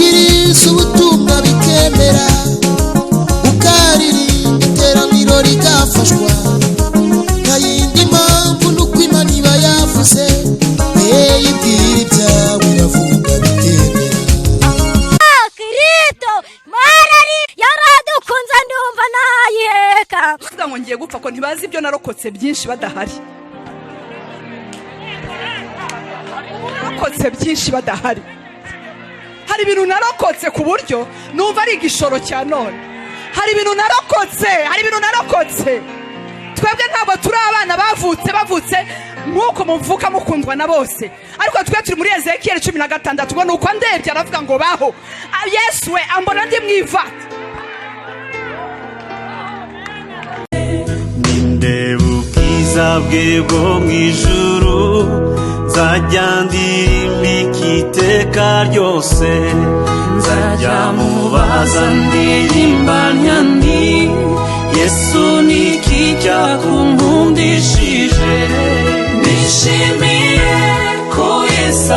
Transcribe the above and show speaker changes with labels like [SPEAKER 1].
[SPEAKER 1] wabwiriza ubutumwa bikemera, ukaririmba iteraniro rigafashwa, nta yindi mpamvu nuko Imana iba yavuze, ibwira ibyawe iravuga bikemera.
[SPEAKER 2] Kristo marari yaradukunze ndumva nayiheka,
[SPEAKER 3] kuvuga ngo ngiye gupfa ko ntibazi ibyo narokotse byinshi badahari, narokotse byinshi badahari. Hari ibintu narokotse ku buryo numva ari igishoro cya none. Hari ibintu narokotse, twebwe ntabwo turi abana bavutse nk'uko muvuka mukundwa na bose, ariko twe turi muri Ezekiel 16 ngo nuko ndebye aravuga ngo baho Yesu we ambona ndi mwivata.
[SPEAKER 4] Ndeba ubwiza bwe bwo mw'ijuru, nzajya ndirimba iteka ryose, nzajya mubaza ndirimba nti Yesu niki cyakunkundishije, nishimiye ko Yesu